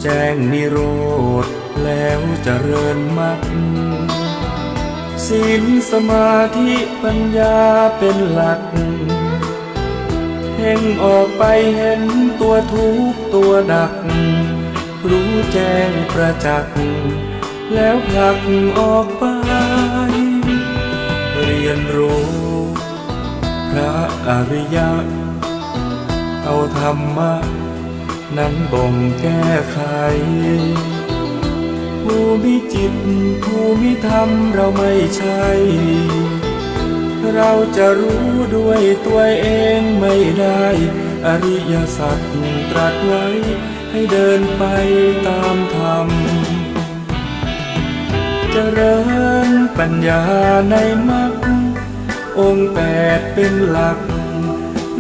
แจ้งนิโรธแล้วเจริญมรรคศีลสมาธิปัญญาเป็นหลักเพ่งออกไปเห็นตัวทุกข์ตัวดักรู้แจ้งประจักษ์แล้วผลักออกไปเรียนรู้พระอริยะเอาธรรมะนั้นบ่งแก้ไขผู้มีจิตผู้มีธรรมเราไม่ใช่เราจะรู้ด้วยตัวเองไม่ได้อริยสัจตรัสไว้ให้เดินไปตามธรรมเจริญปัญญาในมรรคองค์แปดเป็นหลัก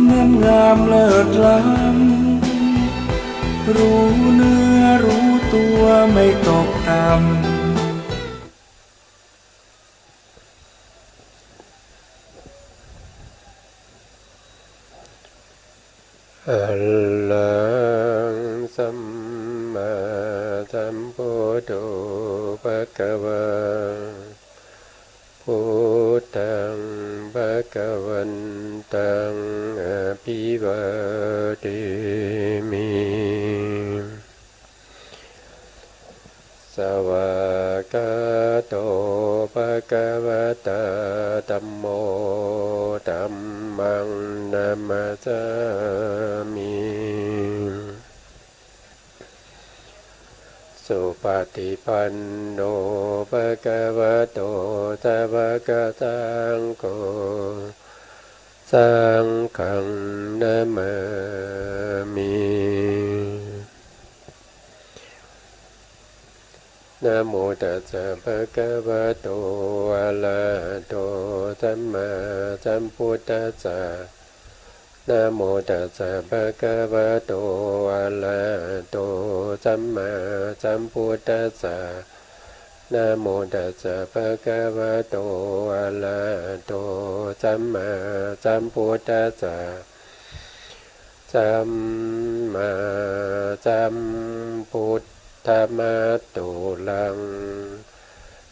งามงามเลิศล้ำรู้เนื้อรู้ตัวไม่ตกต่ำอะระหังสัมมาสัมพุทโธภะคะวะพุทธังภะคะวันตังอะภิวาเทมิสวากขาโตภะคะวะตาธัมโมธัมมังนัมมัสสามิสุปฏิปันโนภะคะวะโตสาวกสังโฆสังฆังนะมามินะโมตัสสะภะคะวะโตอะระหะโตสัมมาสัมพุทธัสสะนะโมตัสสะภะคะวะโตอะระหะโตสัมมาสัมพุทธัสสะนะโมตัสสะภะคะวะโตอะระหะโตสัมมาสัมพุทธัสสะสัมมาสัมพุทธะมัตตุลัง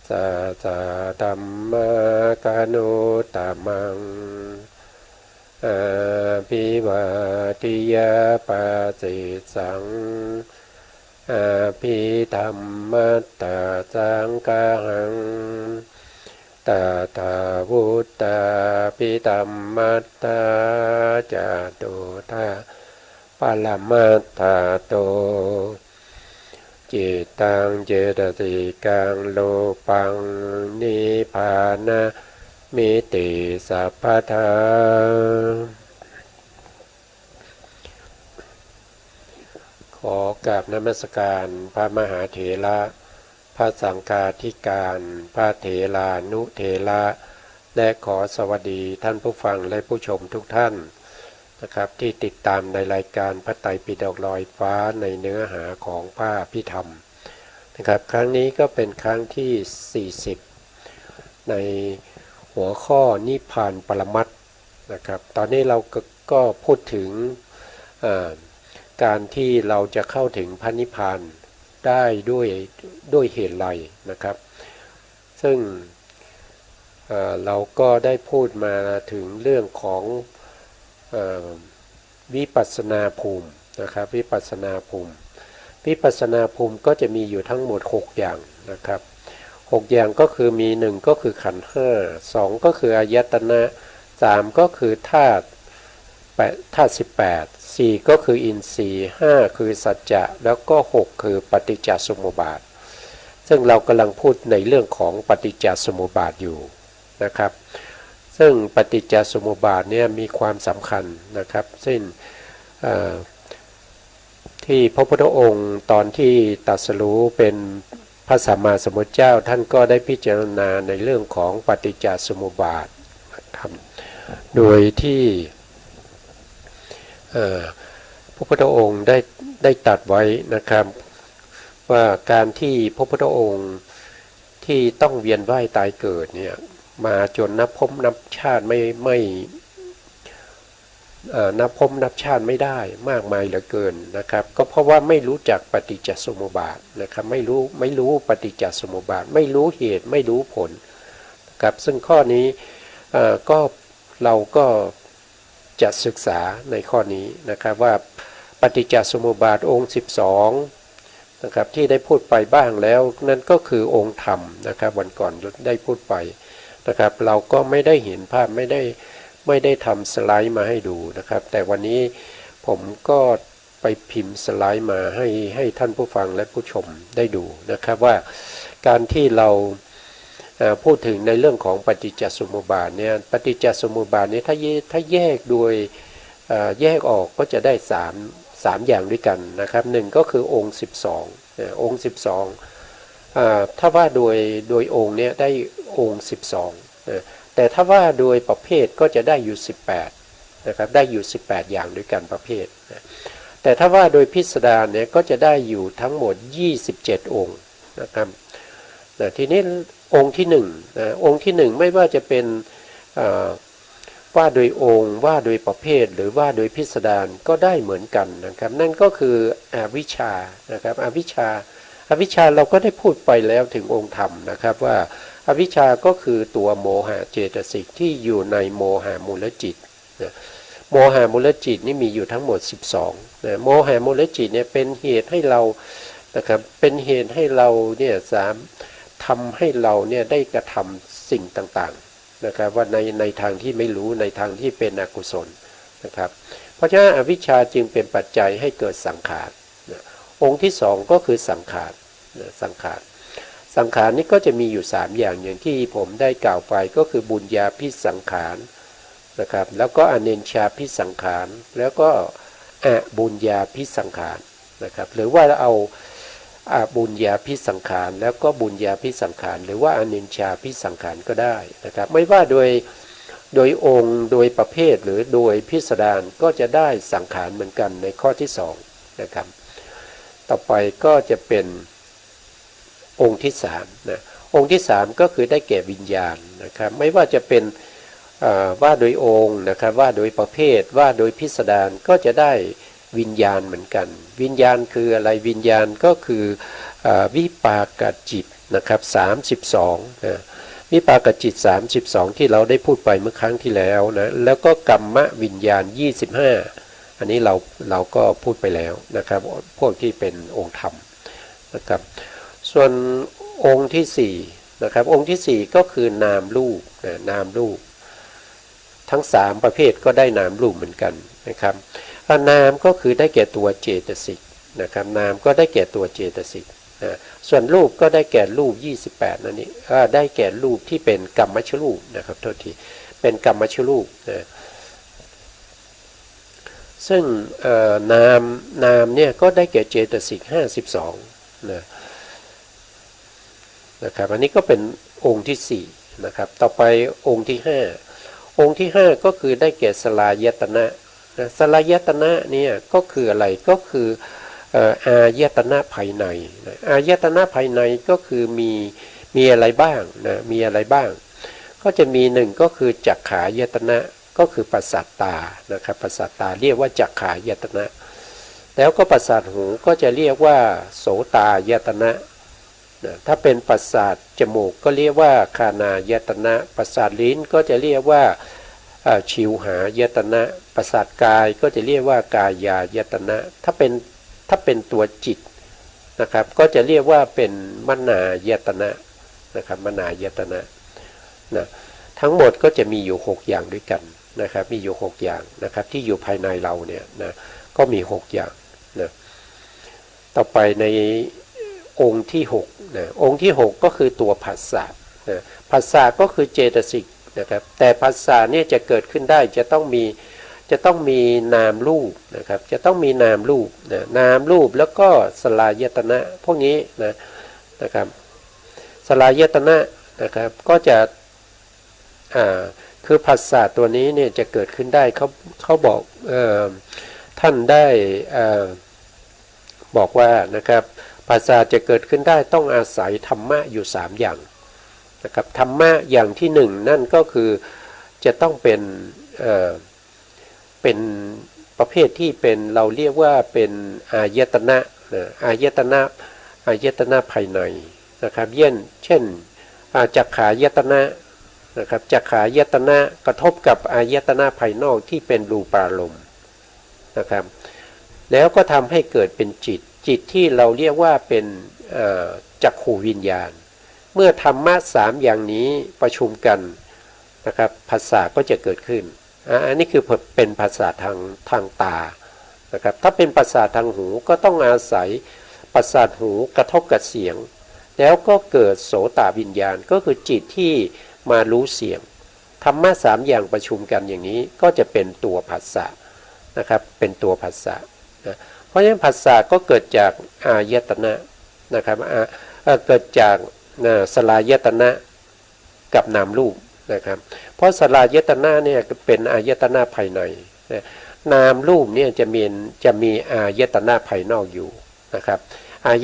สัสสะธัมมกานุตตมังอาภิวาทิยาปัสสิสังอาภิธัมมัตตาสังฆังตถาวุตตาภิธัมมัตตาจตุตาปรมัตถาโตจิตตังเจตสิกังโลปังนิพพานะมิติสัพพทาขอกราบนมัสการพระมหาเถระพระสังฆาธิการพระเถรานุเถระและขอสวัสดีท่านผู้ฟังและผู้ชมทุกท่านนะครับที่ติดตามในรายการพระไตรปิฎกลอยฟ้าในเนื้อหาของพระอภิธรรมนะครับครั้งนี้ก็เป็นครั้งที่40ในหัวข้อนิพพานปรมัตถ์นะครับตอนนี้เราก็พูดถึงการที่เราจะเข้าถึงพระนิพพานได้ด้วยเหตุไรนะครับซึ่งเราก็ได้พูดมาถึงเรื่องของวิปัสสนาภูมินะครับวิปัสสนาภูมิก็จะมีอยู่ทั้งหมด6อย่างนะครับ6อย่างก็คือมี1ก็คือขันธ์5 2ก็คืออายตนะ3ก็คือธาตุ18 4ก็คืออินทรีย์5คือสัจจะแล้วก็6คือปฏิจจสมุปบาทซึ่งเรากำลังพูดในเรื่องของปฏิจจสมุปบาทอยู่นะครับซึ่งปฏิจจสมุปบาทเนี่ยมีความสำคัญนะครับซึ่งที่พระพุทธองค์ตอนที่ตรัสรู้เป็นพระสัมมาสัมพุทธเจ้าท่านก็ได้พิจารณาในเรื่องของปฏิจจสมุปบาทนะครับโดยที่พระพุทธองค์ได้ตรัสไว้นะครับว่าการที่พระพุทธองค์ที่ต้องเวียนว่ายตายเกิดเนี่ยมาจนนับพบนับชาติ นับพบนับชาติไม่ได้มากมายเหลือเกินนะครับก็เพราะว่าไม่รู้จักปฏิจจสมุปบาทนะครับไม่รู้ปฏิจจสมุปบาทไม่รู้เหตุไม่รู้ผลนะครับซึ่งข้อนี้ก็เราก็จะศึกษาในข้อนี้นะครับว่าปฏิจจสมุปบาทองค์12นะครับที่ได้พูดไปบ้างแล้วนั่นก็คือองค์ธรรมนะครับวันก่อนได้พูดไปนะครับเราก็ไม่ได้เห็นภาพไม่ได้ทำสไลด์มาให้ดูนะครับแต่วันนี้ผมก็ไปพิมพ์สไลด์มาให้ท่านผู้ฟังและผู้ชมได้ดูนะครับว่าการที่เราพูดถึงในเรื่องของปฏิจจสมุปบาทเนี่ยปฏิจจสมุปบาทนี้ถ้าแยกโดยแยกออกก็จะได้3อย่างด้วยกันนะครับหนึ่งก็คือองค์12องค์12ถ้าว่าโดยองค์เนี้ยได้องค์12แต่ถ้าว่าโดยประเภทก็จะได้อยู่18นะครับได้อยู่18อย่างด้วยกันประเภทแต่ถ้าว่าโดยพิสดารเนี่ยก็จะได้อยู่ทั้งหมด27องค์นะครับทีนี้องค์ที่1องค์ที่1ไม่ว่าจะเป็นว่าโดยองค์ว่าโดยประเภทหรือว่าโดยพิสดารก็ได้เหมือนกันนะครับนั่นก็คืออวิชชานะครับอวิชชาเราก็ได้พูดไปแล้วถึงองค์ธรรมนะครับว่าอวิชชาก็คือตัวโมหะเจตสิกที่อยู่ในโมหะมูลจิตโมหะมูลจิตนี่มีอยู่ทั้งหมด12โมหะมูลจิตเนี่ยเป็นเหตุให้เรานะครับเป็นเหตุให้เราเนี่ยทำให้เราเนี่ยได้กระทำสิ่งต่างๆนะครับว่าในทางที่ไม่รู้ในทางที่เป็นอกุศลนะครับเพราะฉะนั้นอวิชชาจึงเป็นปัจจัยให้เกิดสังขารองค์ที่2ก็คือสังขารสังขารนี้ก็จะมีอยู่3อย่างที่ผมได้กล่าวไปก็คือบุญญาภิสังขารนะครับแล้วก็อเนญชาภิสังขารแล้วก็อบุญญาภิสังขารนะครับหรือว่าเอาบุญญาภิสังขารแล้วก็บุญญาภิสังขารหรือว่าอเนญชาภิสังขารก็ได้นะครับไม่ว่าโดยองค์โดยประเภทหรือโดยพิสดารก็จะได้สังขารเหมือนกันในข้อที่2นะครับต่อไปก็จะเป็นองค์ที่3นะองค์ที่3ก็คือได้แก่วิญญาณนะครับไม่ว่าจะเป็นว่าโดยองค์นะครับว่าโดยประเภทว่าโดยพิสดารก็จะได้วิญญาณเหมือนกันวิญญาณคืออะไรวิญญาณก็คือวิปากจิตนะครับ32นะวิปากจิต32ที่เราได้พูดไปเมื่อครั้งที่แล้วนะแล้วก็กัมมะวิญญาณ25อันนี้เราก็พูดไปแล้วนะครับพวกที่เป็นองค์ธรรมนะครับส่วนองค์ที่4นะครับองค์ที่4ก็คือนามรูปนามรูปทั้ง3ประเภทก็ได้นามรูปเหมือนกันนะครับนามก็คือได้แก่ตัวเจตสิกนะครับนามก็ได้แก่ตัวเจตสิกส่วนรูปก็ได้แก่รูป28นั่นนี่ได้แก่รูปที่เป็นกรรมชรูปนะครับโทษทีเป็นกรรมชรูปนะซึ่งนามเนี่ยก็ได้แก่เจตสิก52นะครับอันนี้ก็เป็นองค์ที่4นะครับต่อไปองค์ที่5ก็คือได้แก่สลายตนะสลายตนะเนี่ยก็คืออะไรก็คืออายตนะภายในอายตนะภายในก็คือมีอะไรบ้างนะมีอะไรบ้างก็จะมี1ก็คือจักขายตนะก็คือประสาทตานะครับประสาทตาเรียกว่าจักขายตนะแล้วก็ประสาทหูก็จะเรียกว่าโสตายตนะถ้าเป็นประสาทจมูกก็เรียกว่าคานายตนะประสาทลิ้นก็จะเรียกว่าชิวหายตนะประสาทกายก็จะเรียกว่ากายายตนะถ้าเป็นตัวจิตนะครับก็จะเรียกว่าเป็นมนายตนะนะครับมนายตนะนะทั้งหมดก็จะมีอยู่6อย่างด้วยกันนะครับมีอยู่6อย่างนะครับที่อยู่ภายในเราเนี่ยนะก็มี6อย่างนะต่อไปในองค์ที่6นะองค์ที่6ก็คือตัวผัสสะนะผัสสะก็คือเจตสิกนะครับแต่ผัสสะเนี่ยจะเกิดขึ้นได้จะต้องมีนามรูปนะครับจะต้องมีนามรูปนะนามรูปแล้วก็สลายตนะพวกนี้นะครับสลายตนะนะครับก็จะคือผัสสะตัวนี้เนี่ยจะเกิดขึ้นได้เขาบอกท่านได้บอกว่านะครับผัสสะจะเกิดขึ้นได้ต้องอาศัยธรรมะอยู่3อย่างนะครับธรรมะอย่างที่1นั่นก็คือจะต้องเป็น เป็นประเภทที่เป็นเราเรียกว่าเป็นอายตนะนะอายตนะภายในนะครับเช่นจักขายตนะนะครับจักขายตนะกระทบกับอายตนะภายนอกที่เป็นรูปารมณ์นะครับแล้วก็ทำให้เกิดเป็นจิตที่เราเรียกว่าเป็นจักขูวิญญาณเมื่อธรรมะสามอย่างนี้ประชุมกันนะครับภาษาก็จะเกิดขึ้นอันนี้คือเป็นภาษาทางตานะครับถ้าเป็นภาษาทางหูก็ต้องอาศัยประสาทหูกระทบกับเสียงแล้วก็เกิดโสตวิญญาณก็คือจิตที่มารู้เสียงธรรมะสามอย่างประชุมกันอย่างนี้ก็จะเป็นตัวภาษานะครับเป็นตัวภาษานะเพราะฉะนั้นภาษาก็เกิดจากอายตนะนะครับเกิดจากสลายตนะกับนามรูปนะครับเพราะสลายตนะเนี่ยเป็นอายตนะภายในนามรูปเนี่ยจะมีอายตนะภายนอกอยู่นะครับอา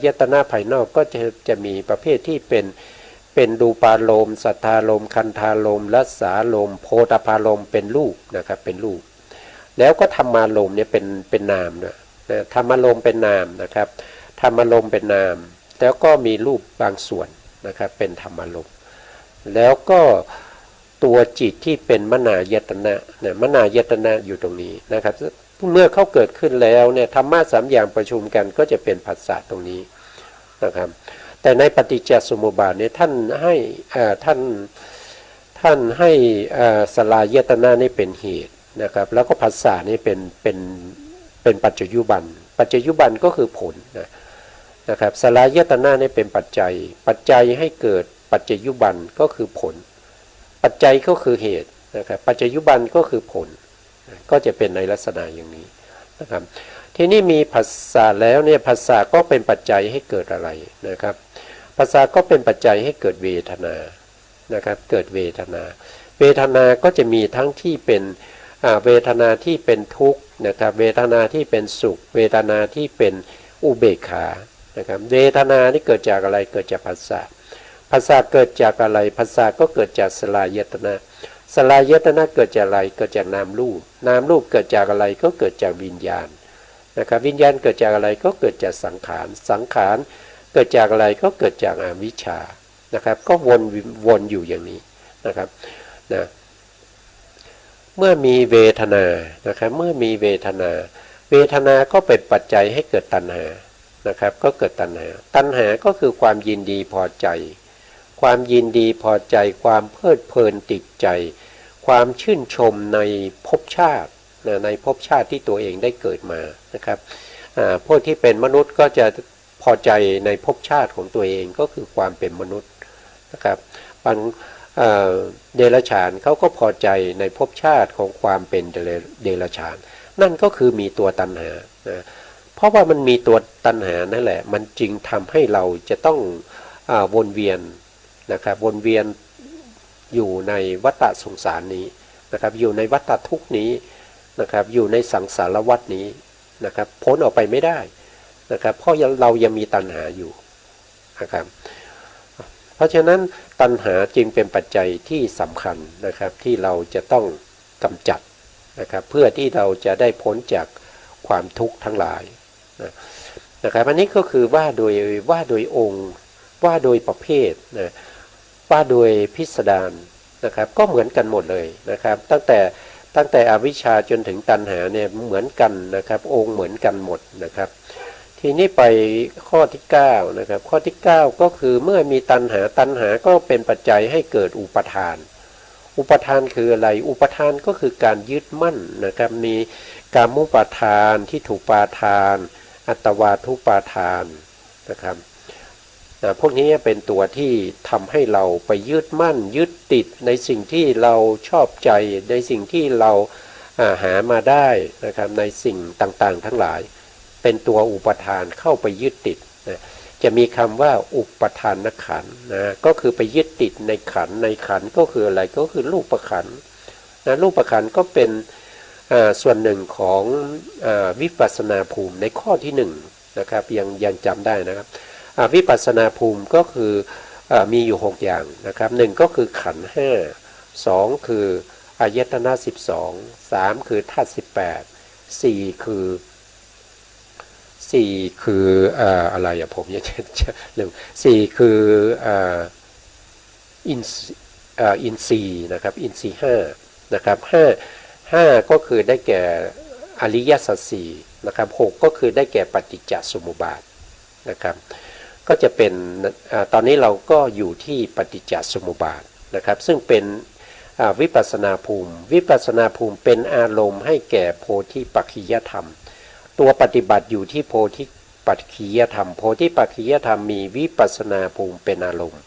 ยตนะภายนอกก็จะมีประเภทที่เป็นรูปารมณ์สัทธารมณ์คันธารมณ์รัสสารมณ์โพธพารมณ์เป็นรูปนะครับเป็นรูปแล้วก็ธรรมารมณ์เนี่ยเป็นนามนะธรรมารมณ์เป็นนามนะครับธรรมารมณ์เป็นนามแล้วก็มีรูปบางส่วนนะครับเป็นธรรมารมณ์แล้วก็ตัวจิตที่เป็นมนายตนะเนี่ยมนายตนะอยู่ตรงนี้นะครับเมื่อเขาเกิดขึ้นแล้วเนี่ยธรรมะสามอย่างประชุมกันก็จะเป็นผัสสะตรงนี้นะครับแต่ในปฏิจจสมุปบาทเนี่ยท่านให้สลายตนะนี่เป็นเหตุนะครับแล้วก็ผัสสะนี่เป็นปัจจยุบันปัจจยุบันก็คือผลนะครับสลายตนะนี่เป็นปัจจัยให้เกิดปัจจยุบันก็คือผลปัจจัยก็คือเหตุนะครับปัจจยุบันก็คือผลก็จะเป็นในลักษณะอย่างนี้นะครับทีนี้มีภาษาแล้วเนี่ยภาษาก็เป็นปัจจัยให้เกิดอะไรนะครับภาษาก็เป็นปัจจัยให้เกิดเวทนานะครับเกิดเวทนาก็จะมีทั้งที่เป็นเวทนาที่เป็นทุกข์นะครับเวทนาที่เป็นสุขเวทนาที่เป็นอุเบกขานะครับเวทนานี่เกิดจากอะไรเกิดจากภาษาเกิดจากอะไรภาษาก็เกิดจากสลายตนะสลายตนะเกิดจากอะไรเกิดจากนามรูปเกิดจากอะไรก็เกิดจากวิญญาณนะครับวิญญาณเกิดจากอะไรก็เกิดจากสังขารเกิดจากอะไรก็เกิดจากอวิชชานะครับก็วนอยู่อย่างนี้นะครับนะเมื่อมีเวทนานะครับเมื่อมีเวทนาก็เป็นปัจจัยให้เกิดตัณหานะครับก็เกิดตัณหาก็คือความยินดีพอใจความยินดีพอใจความเพลิดเพลินติดใจความชื่นชมในภพชาติในภพชาติที่ตัวเองได้เกิดมานะครับพวกที่เป็นมนุษย์ก็จะพอใจในภพชาติของตัวเองก็คือความเป็นมนุษย์นะครับเดรัจฉานเขาก็พอใจในภพชาติของความเป็นเดรัจฉานนั่นก็คือมีตัวตัณหาเพราะว่ามันมีตัวตัณหานั่นแหละมันจึงทำให้เราจะต้องวนเวียนนะครับวนเวียนอยู่ในวัฏสงสารนี้นะครับอยู่ในวัฏทุกข์นี้นะครับอยู่ในสังสารวัฏนี้นะครับพ้นออกไปไม่ได้นะครับเพราะเรายังมีตัณหาอยู่นะครับเพราะฉะนั้นตัณหาจึงเป็นปัจจัยที่สำคัญนะครับที่เราจะต้องกำจัดนะครับเพื่อที่เราจะได้พ้นจากความทุกข์ทั้งหลายนะครับอันนี้ก็คือว่าโดยองค์ว่าโดยประเภทนะว่าโดยพิสดารนะครับก็เหมือนกันหมดเลยนะครับตั้งแต่อวิชชาจนถึงตัณหาเนี่ยเหมือนกันนะครับองค์เหมือนกันหมดนะครับทีนี้ไปข้อที่9นะครับข้อที่9ก็คือเมื่อมีตัณหาก็เป็นปัจจัยให้เกิดอุปทานคืออะไรอุปทานก็คือการยึดมั่นนะครับมีกามุปาทานที่ถูกปาทานอัตวาทุปาทานนะครับพวกนี้เป็นตัวที่ทำให้เราไปยึดมั่นยึดติดในสิ่งที่เราชอบใจในสิ่งที่เราหามาได้นะครับในสิ่งต่างๆทั้งหลายเป็นตัวอุปทานเข้าไปยึดติดนะจะมีคำว่าอุปทานขันธ์นะก็คือไปยึดติดในขันธ์ก็คืออะไรก็คือรูปขันธ์นะรูปขันธ์ก็เป็นส่วนหนึ่งของวิปัสสนาภูมิในข้อที่1นะครับยังจำได้นะครับวิปัสสนาภูมิก็คือมีอยู่6อย่างนะครับ1ก็คือขันธ์5 2คือ อายตนะ12 3คือธาตุ18 4คืออะไรอะผมยังจะลืม4คืออินทรีย์นะครับอินทรีย์5นะครับ5ก็คือได้แก่อริยสัจสี่นะครับ6ก็คือได้แก่ปฏิจจสมุปบาทนะครับก็จะเป็นตอนนี้เราก็อยู่ที่ปฏิจจสมุปบาทนะครับซึ่งเป็นวิปัสสนาภูมิเป็นอารมณ์ให้แก่โพธิปัจขิยธรรมตัวปฏิบัติอยู่ที่โพธิปัจขิยธรรมโพธิปัจขิยธรรมมีวิปัสสนาภูมิเป็นอารมณ์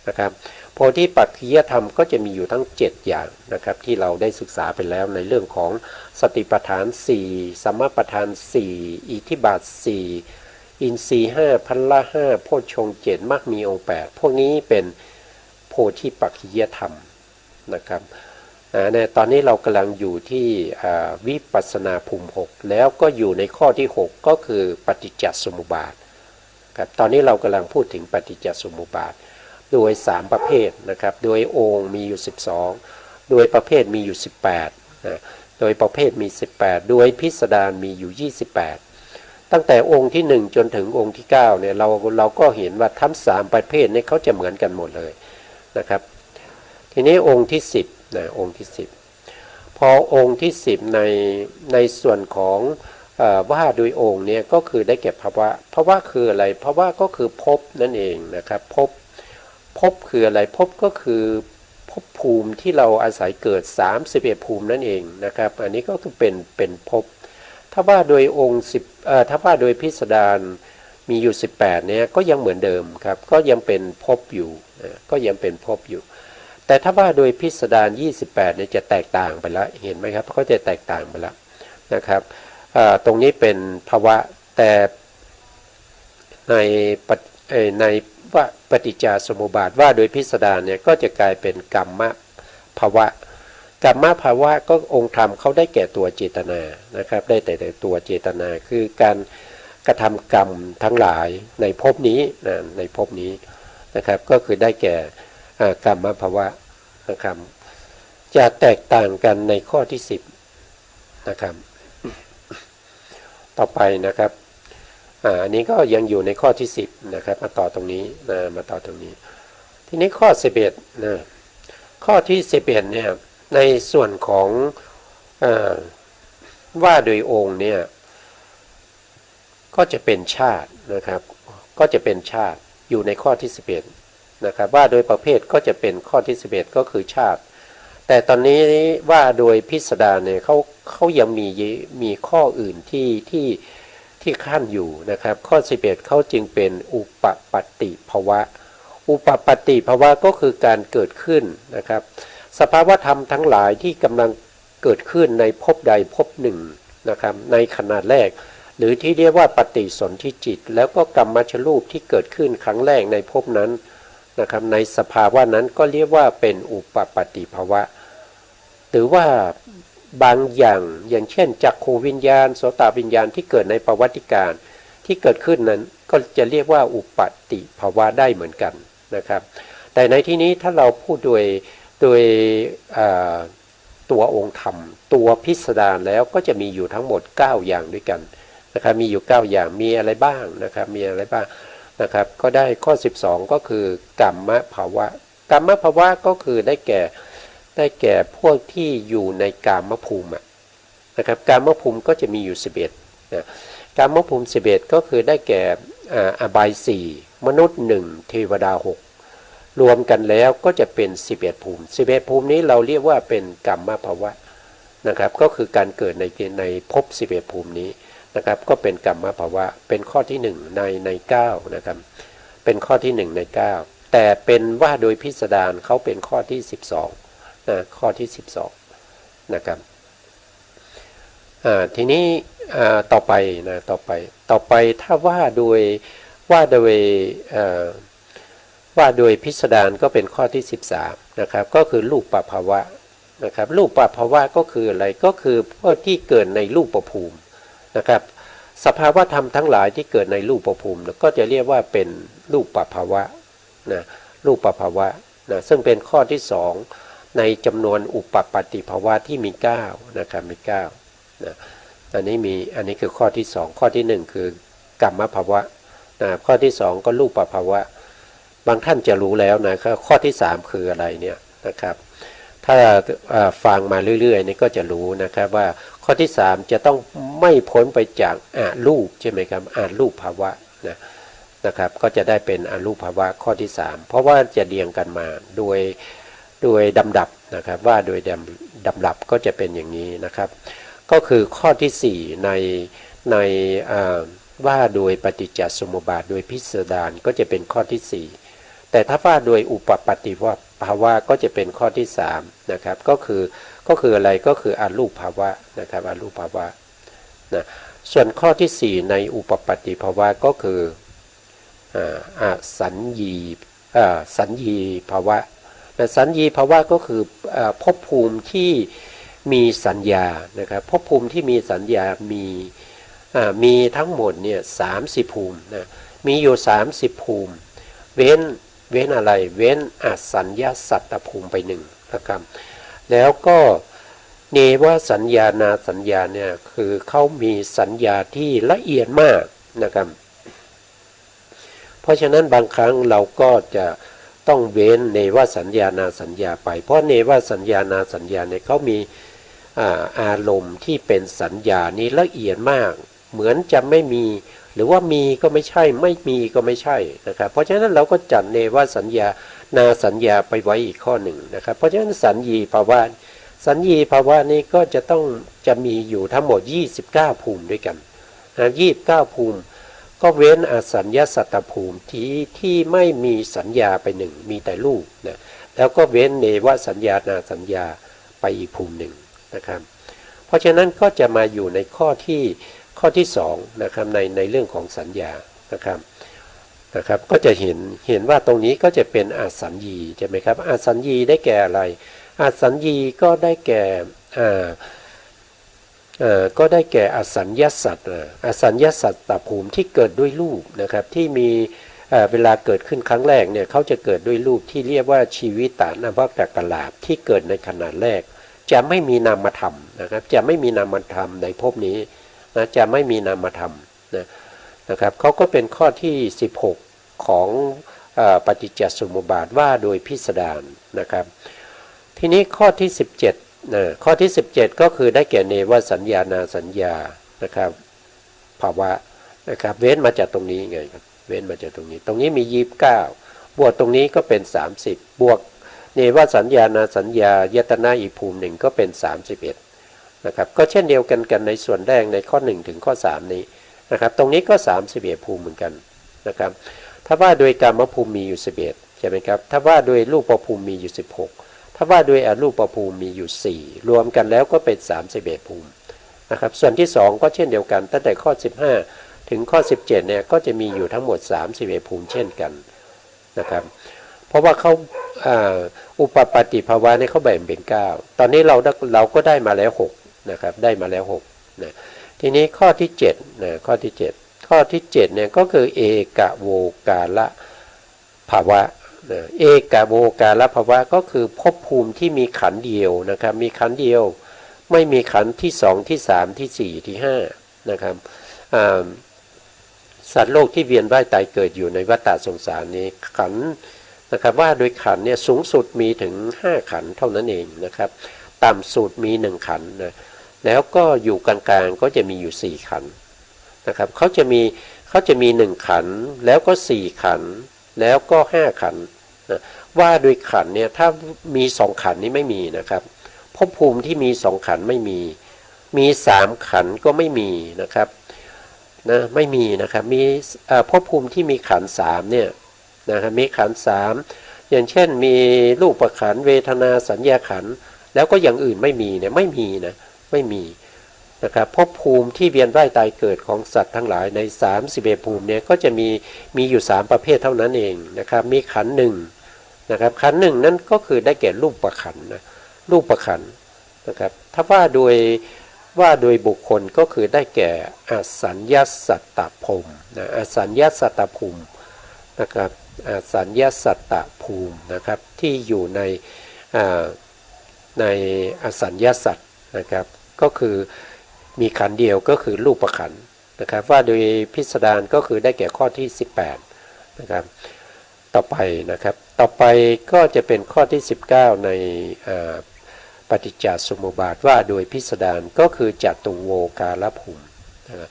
นะครับโพธิปัจขิยธรรมก็จะมีอยู่ทั้ง7อย่างนะครับที่เราได้ศึกษาไปแล้วในเรื่องของสติปัฏฐาน4สัมมาปัฏฐาน4อิทธิบาท4อินทรีย์5พละ5โพชฌงค์7มรรคมีองค์8พวกนี้เป็นโพธิปัจขิยธรรมนะครับตอนนี้เรากำลังอยู่ที่วิปัสสนาภูมิ6แล้วก็อยู่ในข้อที่6ก็คือปฏิจจสมุปบาทครับตอนนี้เรากำลังพูดถึงปฏิจจสมุปบาทโดย3ประเภทนะครับโดยองค์มีอยู่12โดยประเภทมีอยู่18นะโดยประเภทมี18โดยพิสดารมีอยู่28ตั้งแต่องค์ที่1จนถึงองค์ที่9เนี่ยเราก็เห็นว่าทั้ง3ประเภทนี้เขาจะเหมือนกันหมดเลยนะครับทีนี้องค์ที่10นะองค์ที่10พอองค์ที่10ในส่วนของว่าโดยองค์เนี่ยก็คือได้แก่ภาวะคืออะไรภาวะก็คือภพนั่นเองนะครับภพคืออะไรภพก็คือภพภูมิที่เราอาศัยเกิด31ภูมินั่นเองนะครับอันนี้ก็คือเป็นภพถ้าว่าโดยองค์10ถ้าว่าโดยพิสดารมีอยู่18เนี่ยก็ยังเหมือนเดิมครับก็ยังเป็นภพอยู่ก็ยังเป็นภพอยู่แต่ถ้าว่าโดยพิสดาร28เนี่ยจะแตกต่างไปแล้วเห็นไหมครับก็จะแตกต่างไปแล้วนะครับตรงนี้เป็นภาวะแต่ในว่าปฏิจจสมุปบาทว่าโดยพิสดารเนี่ยก็จะกลายเป็นกรรมภาวะก็องค์ธรรมเขาได้แก่ตัวเจตนานะครับได้แต่ตัวเจตนาคือการกระทำกรรมทั้งหลายในภพนี้นะในภพนี้นะครับก็คือได้แก่กรรมภาวะนะครับจะแตกต่างกันในข้อที่10นะครับต่อไปนะครับอันนี้ก็ยังอยู่ในข้อที่10นะครับมาต่อตรงนี้มาต่อตรงนี้ทีนี้ข้อ11นะข้อที่11เนี่ยในส่วนของว่าโดยองค์เนี่ยก็จะเป็นชาตินะครับก็จะเป็นชาติอยู่ในข้อที่11นะครับว่าโดยประเภทก็จะเป็นข้อที่11ก็คือชาติแต่ตอนนี้ว่าโดยพิสดารเนี่ยเขายังมีข้ออื่นที่ขั้นอยู่นะครับข้อ11เขาจึงเป็นอุปปัตติภาวะอุปปัตติภาวะก็คือการเกิดขึ้นนะครับสภาวธรรมทั้งหลายที่กำลังเกิดขึ้นในภพใดภพหนึ่งนะครับในขณะแรกหรือที่เรียกว่าปฏิสนธิจิตแล้วก็กรรมชรูปที่เกิดขึ้นครั้งแรกในภพนั้นนะครับในสภาวะนั้นก็เรียกว่าเป็นอุปปัตติภาวะหรือว่าบางอย่างเช่นจักขูวิญญาณโสตวิญญาณที่เกิดในประวัติการที่เกิดขึ้นนั้นก็จะเรียกว่าอุปปัตติภาวะได้เหมือนกันนะครับแต่ในที่นี้ถ้าเราพูดโดยตัวองค์ธรรมตัวพิสดารแล้วก็จะมีอยู่ทั้งหมด9อย่างด้วยกันนะครับมีอยู่9อย่างมีอะไรบ้างนะครับมีอะไรบ้างนะครับก็ได้ข้อ12ก็คือกรรมภาวะกรรมภาวะก็คือได้แก่พวกที่อยู่ในกามภูมินะครับกามภูมิก็จะมีอยู่11นะกามภูมิ11ก็คือได้แก่อบาย4มนุษย์1เทวดา6รวมกันแล้วก็จะเป็น11ภูมิ11ภูมินี้เราเรียกว่าเป็นกรรมภาวะนะครับก็คือการเกิดในภพ11ภูมินี้นะครับก็เป็นกรรมภาวะเป็นข้อที่1ใน9นะครับเป็นข้อที่1ใน9แต่เป็นว่าโดยพิสดารเขาเป็นข้อที่12นะข้อที่12นะครับทีนี้ต่อไปถ้าว่าโดยพิสดารก็เป็นข้อที่13นะครับก็คือรูปภาวะนะครับรูปภาวะก็คืออะไรก็คือพวกที่เกิดในรูปภูมินะครับสภาวะธรรมทั้งหลายที่เกิดในรูปภูมิก็จะเรียกว่าเป็นรูปภาวะนะรูปภาวะนะซึ่งเป็นข้อที่2 ในจำนวนอุปปัตติภาวะที่มี9นะครับมี9นะอันนี้คือข้อที่2ข้อที่1คือกรรมภาวะนะข้อที่2ก็รูปภาวะบางท่านจะรู้แล้วนะครับข้อที่3คืออะไรเนี่ยนะครับถ้าฟังมาเรื่อยๆนี่ก็จะรู้นะครับว่าข้อที่3จะต้องไม่พ้นไปจากรูปใช่ไหมครับรูปภาวะนะครับก็จะได้เป็นรูปภาวะข้อที่3เพราะว่าจะเรียงกันมาโดยลำดับนะครับว่าโดยลำดับก็จะเป็นอย่างนี้นะครับก็คือข้อที่4ในว่าโดยปฏิจจสมุปบาทโดยพิสดารก็จะเป็นข้อที่4แต่ถ้าว่าโดยอุปปัตติภาวะก็จะเป็นข้อที่3นะครับก็คืออะไรก็คืออรูปภาวะนะครับอรูปภาวะนะส่วนข้อที่4ในอุปปัตติภาวะก็คือสัญญีภาวะสัญญีภาวะก็คือภพภูมิที่มีสัญญานะครับภพภูมิที่มีสัญญามีทั้งหมดเนี่ย30ภูมินะมีอยู่30ภูมิเว้นอะไรเว้นอสัญญาสัตตภูมิไป1นะครับแล้วก็เนวสัญญานาสัญญาเนี่ยคือเขามีสัญญาที่ละเอียดมากนะครับเพราะฉะนั้นบางครั้งเราก็จะต้องเว้นเนวสัญญานาสัญญาไปเพราะเนวสัญญานาสัญญาเนี่ยเขามีอารมณ์ที่เป็นสัญญานี้ละเอียดมากเหมือนจะไม่มีหรือว่ามีก็ไม่ใช่ไม่มีก็ไม่ใช่นะครับเพราะฉะนั้นเราก็จัดเนวสัญญานาสัญญาไปไว้อีกข้อหนึ่งนะครับเพราะฉะนั้นสัญญีภาวะนี้ก็จะมีอยู่ทั้งหมด29ภูมิด้วยกัน29ภูมิก็เว้นอสัญญาสัตตภูมิที่ไม่มีสัญญาไป1มีแต่รูปนะแล้วก็เว้นเนวสัญญานาสัญญาไปอีกภูมิหนึ่งนะครับเพราะฉะนั้นก็จะมาอยู่ในข้อที่2นะครับในเรื่องของสัญญานะครับก็จะเห็นว่าตรงนี้ก็จะเป็นอสัญญีใช่ไหมครับอสัญญีได้แก่อะไรอสัญญีก็ได้แก่อสัญญาสัตว์อสัญญาสัตตภูมิที่เกิดด้วยรูปนะครับที่มีเวลาเกิดขึ้นครั้งแรกเนี่ยเขาจะเกิดด้วยรูปที่เรียกว่าชีวิตานภกกลาภที่เกิดในขณะแรกจะไม่มีนามธรรมนะครับจะไม่มีนามธรรมในภพนี้นะจะไม่มีนามธรรมนะครับเขาก็เป็นข้อที่16ของปฏิจจสมุปบาทว่าโดยพิสดารนะครับทีนี้ข้อที่17ข้อที่17ก็คือได้แก่เนวสัญญานาสัญญานะครับภาวะนะครับเว้นมาจากตรงนี้ไงครับเว้นมาจากตรงนี้มี29บวกตรงนี้ก็เป็น30บวกเนวสัญญานาสัญญายตนะอีกภูมิหนึ่งก็เป็น31นะครับก็เช่นเดียวกันในส่วนแรกในข้อ1ถึงข้อ3นี้นะครับตรงนี้ก็31ภูมิเหมือนกันนะครับถ้าว่าโดยกามภูมิมีอยู่11ใช่ไหมครับถ้าว่าโดยรูปภูมิมีอยู่16ถ้าว่าโดยอรูปภูมิมีอยู่4รวมกันแล้วก็เป็น31ภูมินะครับส่วนที่2ก็เช่นเดียวกันตั้งแต่ข้อ15ถึงข้อ17เนี่ยก็จะมีอยู่ทั้งหมด31ภูมิเช่นกันนะครับเพราะว่าเขาอุปปัตติภาวะเนี่ยเขาแบ่งเป็น9ตอนนี้เราก็ได้มาแล้ว6นะครับได้มาแล้ว6นะทีนี้ข้อที่7นะข้อที่7เนี่ยก็คือเอกโวกาลภาวะเอกโวกาลภาวะก็คือภพภูมิที่มีขันธ์เดียวนะครับมีขันธ์เดียวไม่มีขันธ์ที่2ที่3ที่4ที่5นะครับสัตว์โลกที่เวียนว่ายตายเกิดอยู่ในวัฏฏะสงสารนี้ขันธ์นะครับว่าโดยขันธ์เนี่ยสูงสุดมีถึง5ขันธ์เท่านั้นเองนะครับต่ำสุดมี1ขันธ์นะแล้วก็อยู่กลางๆก็จะมีอยู่4ขันธ์นะครับเขาจะมี1ขันธ์แล้วก็4ขันธ์แล้วก็5ขันธ์นะว่าโดยขันธ์เนี่ยถ้ามี2ขันธ์นี้ไม่มีนะครับภพภูมิที่มี2ขันธ์ไม่มี3ขันธ์ก็ไม่มีนะครับนะไม่มีนะครับมีภพภูมิที่มีขันธ์3เนี่ยนะครับมีขันธ์3อย่างเช่นมีรูปขันธ์เวทนาสัญญาขันธ์แล้วก็อย่างอื่นไม่มีเนี่ยไม่มีนะครับภพภูมิที่เวียนว่ายตายเกิดของสัตว์ทั้งหลายใน31ภูมิเนี่ยก็จะมีอยู่3ประเภทเท่านั้นเองนะครับมีขันธ์1นะครับขันธ์1นั้นก็คือได้แก่รูปขันธ์นะรูปขันธ์นะครับถ้าว่าโดยบุคคลก็คือได้แก่อสัญญาสัตตภูมินะอสัญญาสัตตภูมินะครับอสัญญาสัตตภูมินะครับที่อยู่ใน ในอสัญญาสัตว์นะครับก็คือมีขันธ์เดียวก็คือรูปขันธ์นะครับว่าโดยพิสดารก็คือได้แก่ข้อที่18นะครับต่อไปนะครับต่อไปก็จะเป็นข้อที่19ในปฏิจจสมุปบาทว่าโดยพิสดารก็คือจตุโวกาลภูมินะครับ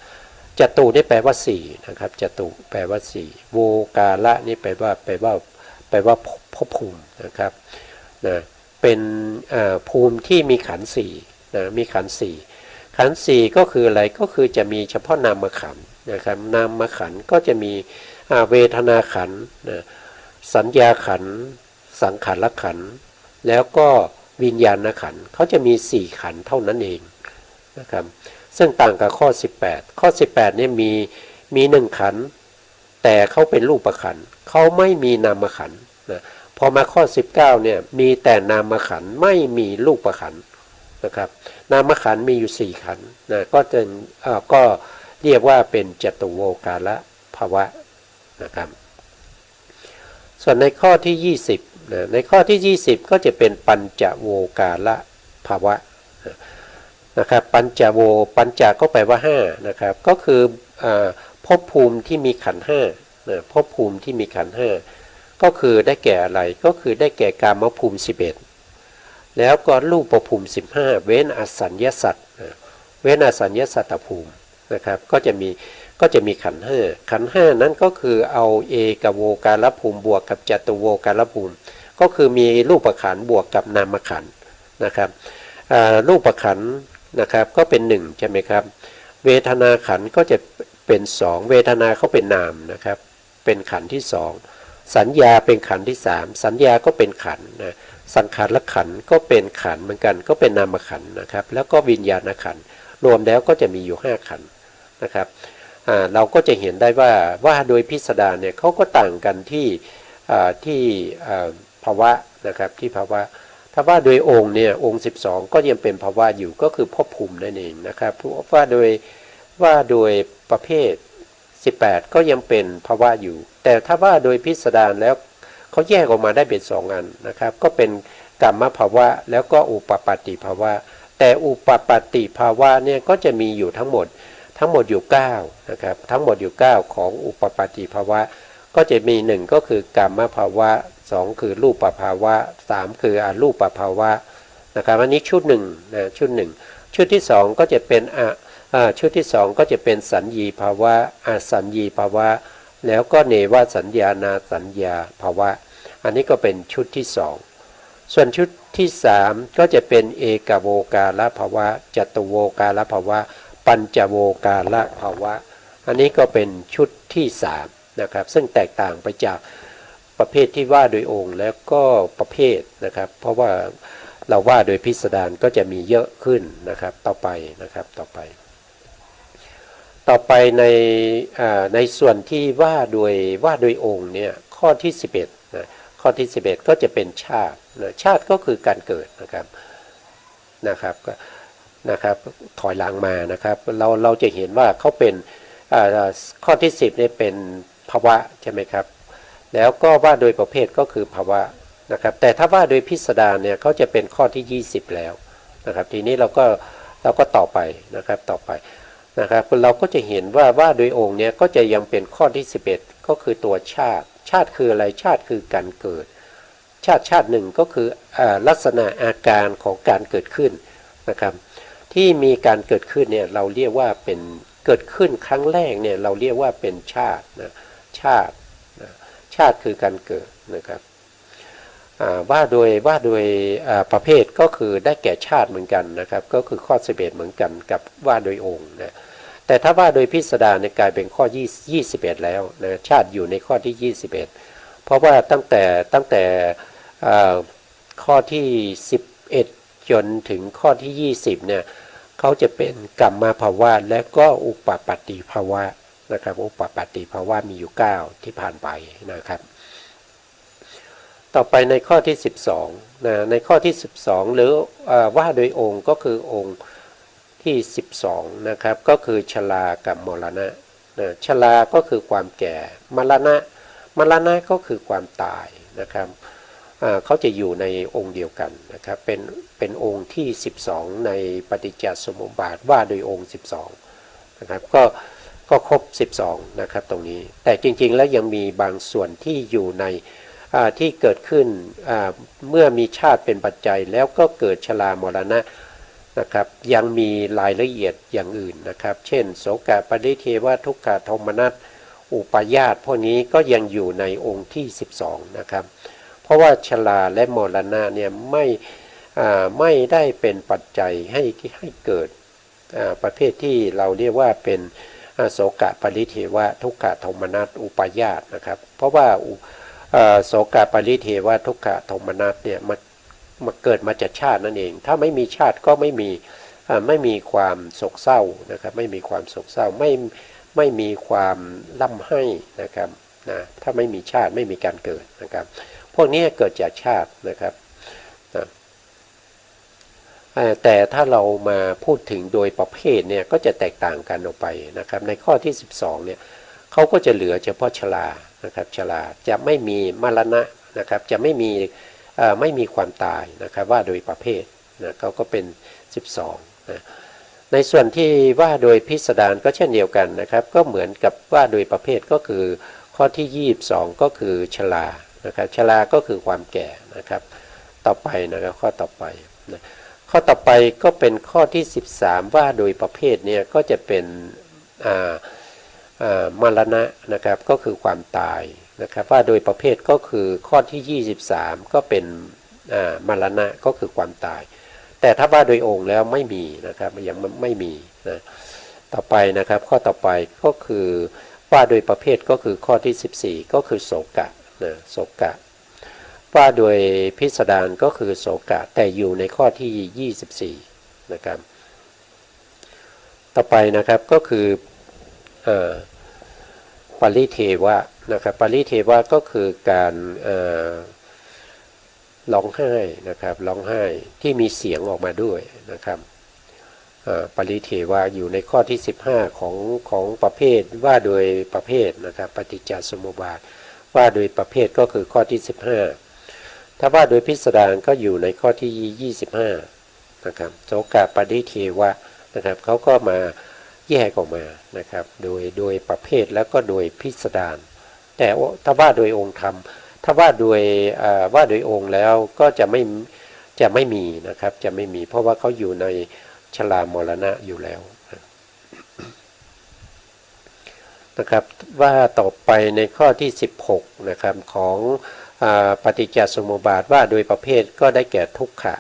จตุนี่แปลว่า4นะครับจตุแปลว่า4โวกาละนี่แปลว่าภพภูมินะครับนะเป็นภูมิที่มีขันธ์4นะมีขันธ์4ขันธ์4ก็คืออะไรก็คือจะมีเฉพาะนามขันธ์นะครับนามขันธ์ก็จะมีเวทนาขันธ์นะสัญญาขันธ์สังขารขันธ์แล้วก็วิญญาณขันธ์เขาจะมี4ขันธ์เท่านั้นเองนะครับซึ่งต่างกับข้อ18ข้อ18เนี่ยมี1ขันธ์แต่เขาเป็นรูปขันธ์เขาไม่มีนามขันธ์นะพอมาข้อ19เนี่ยมีแต่นามขันธ์ไม่มีรูปขันธ์นะครับนามขันธ์มีอยู่4ขันธ์นะก็เรียกว่าเป็นจตุโวกาลภาวะนะครับส่วนในข้อที่20นะในข้อที่20ก็จะเป็นปัญจโวกาลภาวะนะครับปัญจก็แปลว่า5นะครับก็คือภพภูมิที่มีขันธ์5นะภพภูมิที่มีขันธ์5ก็คือได้แก่อะไรก็คือได้แก่กามภูมิ11แล้วก็รูปภูมิ15เว้นอสัญญาสัตว์เว้นอสัญญาสัตตภูมินะครับก็จะมีขันธ์5นั้นก็คือเอาเอกโวกาลภูมิบวกกับจตุโวกาลภูมิก็คือมีรูปขันธ์บวกกับนามขันธ์นะครับรูปขันธ์นะครับก็เป็น1ใช่ไหมครับเวทนาขันธ์ก็จะเป็น2เวทนาเขาเป็นนามนะครับเป็นขันธ์ที่2สัญญาเป็นขันธ์ที่3สัญญาก็เป็นขันธ์นะสังขารขันธ์ก็เป็นขันธ์เหมือนกันก็เป็นนามขันธ์นะครับแล้วก็วิญญาณขันธ์รวมแล้วก็จะมีอยู่5ขันธ์นะครับเราก็จะเห็นได้ว่าโดยพิสดารเนี่ยเขาก็ต่างกันที่ภาวะนะครับที่ภาวะถ้าว่าโดยองค์เนี่ยองค์12ก็ยังเป็นภาวะอยู่ก็คือภพภูมินั่นเองนะครับว่าโดยประเภท18ก็ยังเป็นภาวะอยู่แต่ถ้าว่าโดยพิสดารแล้วเขาแยกออกมาได้เป็น2อันนะครับก็เป็นกัมมภาวะแล้วก็อุปปาติภาวะแต่อุปปาติภาวะเนี่ยก็จะมีอยู่ทั้งหมดอยู่9นะครับทั้งหมดอยู่9ของอุปปาติภาวะก็จะมี1ก็คือกัมมภาวะ2คือรูปภาวะ3คืออรูปภาวะนะครับอันนี้ชุด1นะชุด1ชุดที่2ก็จะเป็นชุดที่2ก็จะเป็นสัญญีภาวะอสัญญีภาวะแล้วก็เนวสัญญานาสัญญาภาวะอันนี้ก็เป็นชุดที่2ส่วนชุดที่3ก็จะเป็นเอกโวกาลภาวะจตุโวกาลภาวะปัญจโวกาลภาวะอันนี้ก็เป็นชุดที่3นะครับซึ่งแตกต่างไปจากประเภทที่ว่าโดยองค์แล้วก็ประเภทนะครับเพราะว่าเราว่าโดยพิสดารก็จะมีเยอะขึ้นนะครับต่อไปนะครับต่อไปในส่วนที่ว่าโดยองค์เนี่ยข้อที่11นะข้อที่11ก็จะเป็นชาตินะชาติก็คือการเกิดนะครับถอยหลังมานะครับเราจะเห็นว่าเขาเป็นข้อที่10เนี่ยเป็นภาวะใช่ไหมครับแล้วก็ว่าโดยประเภทก็คือภาวะนะครับแต่ถ้าว่าโดยพิสดารเนี่ยเขาจะเป็นข้อที่20แล้วนะครับทีนี้เราก็ต่อไปนะครับเราก็จะเห็นว่าโดยองค์เนี่ยก็จะยังเป็นข้อที่11ก็คือตัวชาติคืออะไรชาติคือการเกิดชาติหนึ่งก็คือลักษณะอาการของการเกิดขึ้นนะครับที่มีการเกิดขึ้นเนี่ยเราเรียกว่าเป็นเกิดขึ้นครั้งแรกเนี่ยเราเรียกว่าเป็นชาติชาติคือการเกิดนะครับว่าโดยประเภทก็คือได้แก่ชาติเหมือนกันนะครับก็คือข้อ11เหมือนกันกับว่าโดยองค์นะแต่ถ้าว่าโดยพิสดารเนี่ยกลายเป็นข้อ21แล้วนะชาติอยู่ในข้อที่21เพราะว่าตั้งแต่ข้อที่11จนถึงข้อที่20เนี่ยเขาจะเป็นกัมมภาวะและก็อุปปาติภาวะนะครับอุปปาติภาวะมีอยู่9ที่ผ่านไปนะครับต่อไปในข้อที่12นะในข้อที่12หรือว่าโดยองค์ก็คือองค์ที่12นะครับก็คือชรากับมรณะชราก็คือความแก่มรณะก็คือความตายนะครับ เขาจะอยู่ในองค์เดียวกันนะครับเป็นองค์ที่12ในปฏิจจสมุปบาทว่าโดยองค์12นะครับก็ครบ12นะครับตรงนี้แต่จริงๆแล้วยังมีบางส่วนที่อยู่ในที่เกิดขึ้นเมื่อมีชาติเป็นปัจจัยแล้วก็เกิดชรามรณะนะครับยังมีรายละเอียดอย่างอื่นนะครับเช่นโสกปริเทวทุกขโทมนัสอุปาญาตพวกนี้ก็ยังอยู่ในองค์ที่12นะครับเพราะว่าชราและมรณะเนี่ยไม่ได้เป็นปัจจัยให้เกิดประเภทที่เราเรียกว่าเป็นโสกปริเทวทุกขโทมนัสอุปาญาตนะครับเพราะว่าโสกปริเทวทุกขโทมนัสเนี่ยมาเกิดมาจากชาตินั่นเองถ้าไม่มีชาติก็ไม่มีความโศกเศร้านะครับไม่มีความโศกเศร้าไม่มีความร่ำไห้นะครับนะถ้าไม่มีชาติไม่มีการเกิดนะครับพวกนี้เกิดจากชาตินะครับนะแต่ถ้าเรามาพูดถึงโดยประเภทเนี่ยก็จะแตกต่างกันออกไปนะครับในข้อที่12เนี่ยเขาก็จะเหลือเฉพาะชรานะครับชราจะไม่มีมรณะนะครับจะไม่มีความตายนะครับว่าโดยประเภทนะเขาก็เป็น12นะในส่วนที่ว่าโดยพิสดารก็เช่นเดียวกันนะครับก็เหมือนกับว่าโดยประเภทก็คือข้อที่22ก็คือชรานะครับชราก็คือความแก่นะครับต่อไปนะครับข้อต่อไปนะข้อต่อไปก็เป็นข้อที่13ว่าโดยประเภทเนี่ยก็จะเป็นมรณะนะครับก็คือความตายนะครับว่าโดยประเภทก็คือข้อที่23ก็เป็นมรณะก็คือความตายแต่ถ้าว่าโดยองค์แล้วไม่มีนะครับยังไม่มีนะต่อไปนะครับข้อต่อไปก็คือว่าโดยประเภทก็คือข้อที่14ก็คือโศกะนะโศกะว่าโดยพิสดารก็คือโศกะแต่อยู่ในข้อที่24นะครับต่อไปนะครับก็คือปริเทวะนะครับปริเทวะก็คือการร้องไห้นะครับร้องไห้ที่มีเสียงออกมาด้วยนะครับปริเทวะอยู่ในข้อที่15ของประเภทว่าโดยประเภทนะครับปฏิจจสมุปบาทว่าโดยประเภทก็คือข้อที่15ถ้าว่าโดยพิสดารก็อยู่ในข้อที่25นะครับโสกปริเทวะนะครับเขาก็มาแยกออกมานะครับโดยประเภทแล้วก็โดยพิสดารแต่ถ้าว่าโดยองค์ธรรมถ้าว่าโดยองค์แล้วก็จะไม่มีนะครับจะไม่มีเพราะว่าเขาอยู่ในชรามรณะอยู่แล้วนะครับว่าต่อไปในข้อที่16นะครับของปฏิจจสมุปบาทว่าโดยประเภทก็ได้แก่ทุกขะ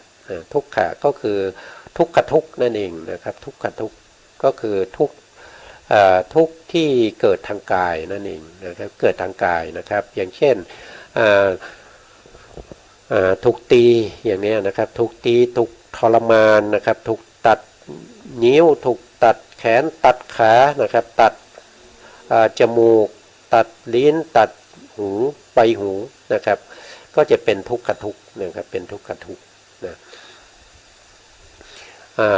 ทุกขะก็คือทุกขทุกนั่นเองนะครับทุกขทุกก็คือทุกที่เกิดทางกายนั่นเองนะครับเกิดทางกายนะครับอย่างเช่นถูกตีอย่างนี้นะครับถูกตีถูกทรมานนะครับถูกตัดนิ้วถูกตัดแขนตัดขานะครับตัดจมูกตัดลิ้นตัดหูใบหูนะครับก็จะเป็นทุกขทุกนะครับเป็นทุกขทุกนะ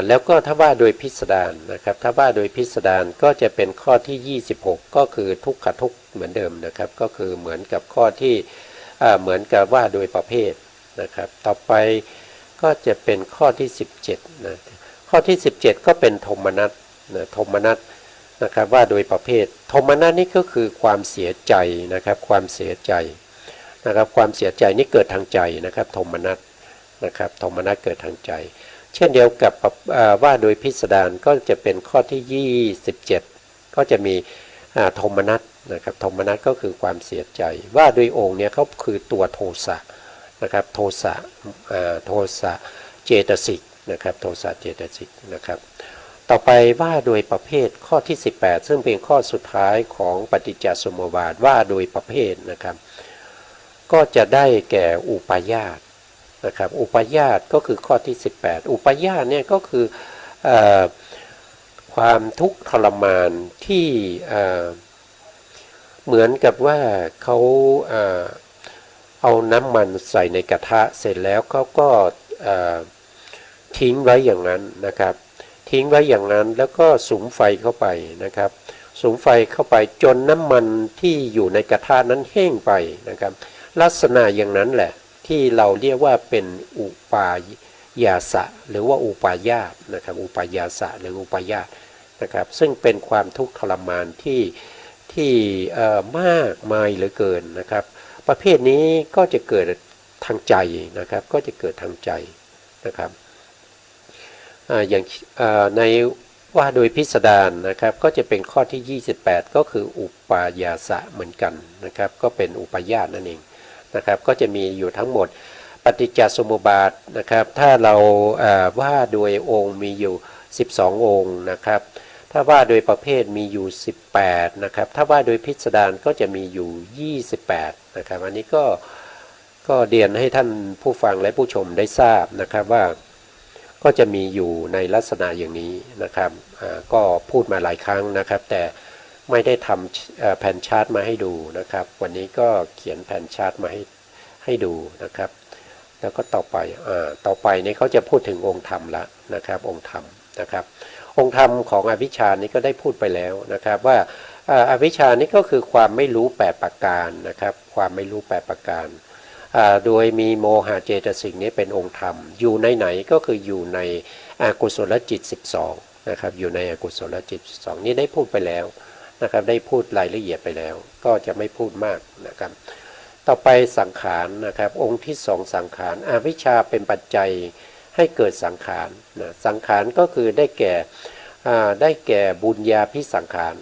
แล้วก็ถ้าว่าโดยพิสดารนะครับถ้าว่าโดยพิสดารก็จะเป็นข้อที่26ก็คือทุกขทุกเหมือนเดิมนะครับก็คือเหมือนกับข้อที่เหมือนกับว่าโดยประเภทนะครับต่อไปก็จะเป็นข้อที่17นะข้อที่17ก็เป็นโทมนัสนะโทมนัสนะครับว่าโดยประเภทโทมนัสนี่ก็คือความเสียใจนะครับความเสียใจนะครับความเสียใจนี่เกิดทางใจนะครับโทมนัสนะครับโทมนัสเกิดทางใจเช่นเดียวกับว่าโดยพิสดารก็จะเป็นข้อที่27ก็จะมีโทมนัสนะครับโทมนัสก็คือความเสียใจว่าโดยองค์เนี่ยเขาคือตัวโทสะนะครับโทสะเจตสิกนะครับโทสะเจตสิกนะครับต่อไปว่าโดยประเภทข้อที่18ซึ่งเป็นข้อสุดท้ายของปฏิจจสมุปบาทว่าโดยประเภทนะครับก็จะได้แก่อุปาญาตนะครับอุปาญาตก็คือข้อที่18อุปาญาตเนี่ยก็คือความทุกข์ทรมานที่เหมือนกับว่าเขาเอาน้ำมันใส่ในกระทะเสร็จแล้วเขาก็ทิ้งไว้อย่างนั้นนะครับทิ้งไว้อย่างนั้นแล้วก็สุมไฟเข้าไปนะครับสุมไฟเข้าไปจนน้ำมันที่อยู่ในกระทะนั้นแห้งไปนะครับลักษณะอย่างนั้นแหละ ที่เราเรียกว่าเป็นอุปายาสะหรือว่าอุปายาตนะครับอุปายาสะหรืออุปายาตนะครับซึ่งเป็นความทุกข์ทรมานที่มากมายเหลือเกินนะครับประเภทนี้ก็จะเกิดทางใจนะครับก็จะเกิดทางใจนะครับอย่างในว่าโดยพิสดารนะครับก็จะเป็นข้อที่28ก็คืออุปายาสะเหมือนกันนะครับก็เป็นอุปายาตนั่นเองนะครับก็จะมีอยู่ทั้งหมดปฏิจจสมุปบาทนะครับถ้าเราว่าโดยองค์มีอยู่12องค์นะครับถ้าว่าโดยประเภทมีอยู่18นะครับถ้าว่าโดยพิสดารก็จะมีอยู่28นะครับอันนี้ก็เรียนให้ท่านผู้ฟังและผู้ชมได้ทราบนะครับว่าก็จะมีอยู่ในลักษณะอย่างนี้นะครับก็พูดมาหลายครั้งนะครับแต่ไม่ได้ทำแผ่นชาร์ตมาให้ดูนะครับวันนี้ก็เขียนแผ่นชาร์ตมาให้ดูนะครับแล้วก็ต่อไปนี้เขาจะพูดถึงองค์ธรรมละนะครับองค์ธรรมนะครับองค์ธรรมของอวิชชานี้ก็ได้พูดไปแล้วนะครับว่าอวิชชานี้ก็คือความไม่รู้8ประการนะครับความไม่รู้8ประการโดยมีโมหะเจตสิกนี้เป็นองค์ธรรมอยู่ในไหนก็คืออยู่ในอกุศลจิต12นะครับอยู่ในอกุศลจิต12นี้ได้พูดไปแล้วนะครับได้พูดรายละเอียดไปแล้วก็จะไม่พูดมากนะครับต่อไปสังขารนะครับองค์ที่2สังขารอวิชชาเป็นปัจจัยให้เกิดสังขารนะสังขารก็คือได้แก่บุญญาภิสังขาร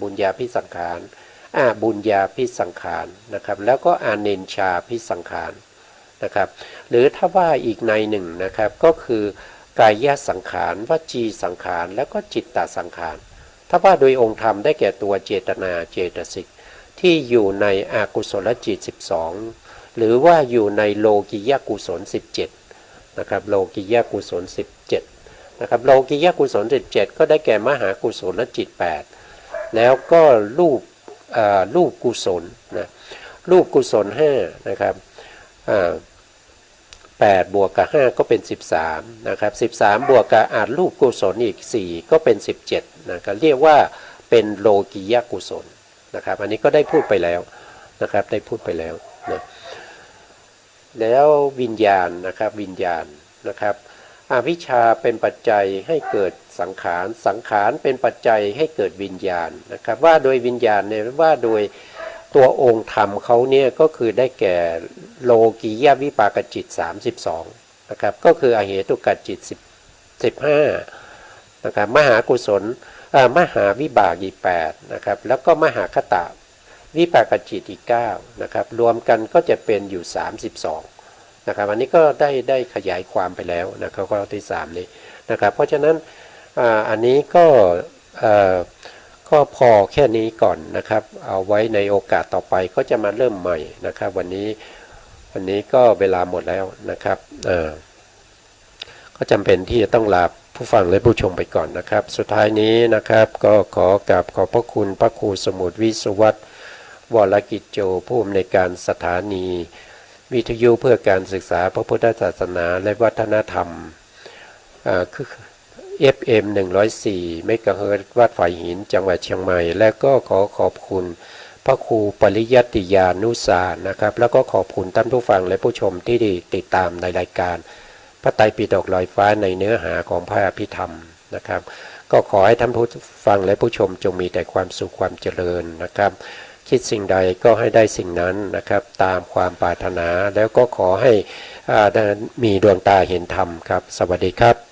บุญญาภิสังขารบุญญาภิสังขารนะครับแล้วก็อาเนญชาภิสังขารนะครับหรือถ้าว่าอีกในหนึ่งนะครับก็คือกายสังขารวจีสังขารแล้วก็จิตตสังขารถ้าว่าโดยองค์ธรรมได้แก่ตัวเจตนาเจตสิกที่อยู่ในอกุศลจิต12หรือว่าอยู่ในโลกิยกุศล17นะครับโลกิยกุศล17นะครับโลกิยกุศล17ก็ได้แก่มหากุศลจิต8แล้วก็รูปกุศลนะรูปกุศล5นะครับ8บวกกับ5ก็เป็น13นะครับ13บวกกับรูปกุศลอีก4ก็เป็น17นะครับเรียกว่าเป็นโลกิยกุศลนะครับอันนี้ก็ได้พูดไปแล้วนะครับได้พูดไปแล้วนะแล้ววิญญาณนะครับวิญญาณนะครับอวิชชาเป็นปัจจัยให้เกิดสังขารสังขารเป็นปัจจัยให้เกิดวิญญาณนะครับว่าโดยวิญญาณเนี่ยว่าโดยตัวองค์ธรรมเขาเนี่ยก็คือได้แก่โลกียวิปากจิต32นะครับก็คืออเหตุกจิต15นะครับมหากุศลมหาวิบากอีก8นะครับแล้วก็มหาคตะวิปากจิตอีก9นะครับรวมกันก็จะเป็นอยู่32นะครับอันนี้ก็ได้ขยายความไปแล้วนะครับข้อที่3นี้นะครับเพราะฉะนั้นอันนี้ก็พอแค่นี้ก่อนนะครับเอาไว้ในโอกาสต่อไปก็จะมาเริ่มใหม่นะครับวันนี้ก็เวลาหมดแล้วนะครับก็จำเป็นที่จะต้องลาผู้ฟังและผู้ชมไปก่อนนะครับสุดท้ายนี้นะครับก็ขอบพระคุณพระครูสมุทรวิศวัตรวรกิจโจผู้อำนวยการสถานีวิทยุเพื่อการศึกษาพระพุทธศาสนาและวัฒนธรรมคือ FM 104 เมกะเฮิรตซ์วัดฝายหินจังหวัดเชียงใหม่และก็ขอบคุณพระครูปริยัติยานุสาสนะครับแล้วก็ขอบคุณท่านผู้ฟังและผู้ชมที่ติดตามในรายการพระไตรปิฎกลอยฟ้าในเนื้อหาของพระอภิธรรมนะครับก็ขอให้ท่านผู้ฟังและผู้ชมจงมีแต่ความสุขความเจริญนะครับคิดสิ่งใดก็ให้ได้สิ่งนั้นนะครับตามความปรารถนาแล้วก็ขอให้มีดวงตาเห็นธรรมครับสวัสดีครับ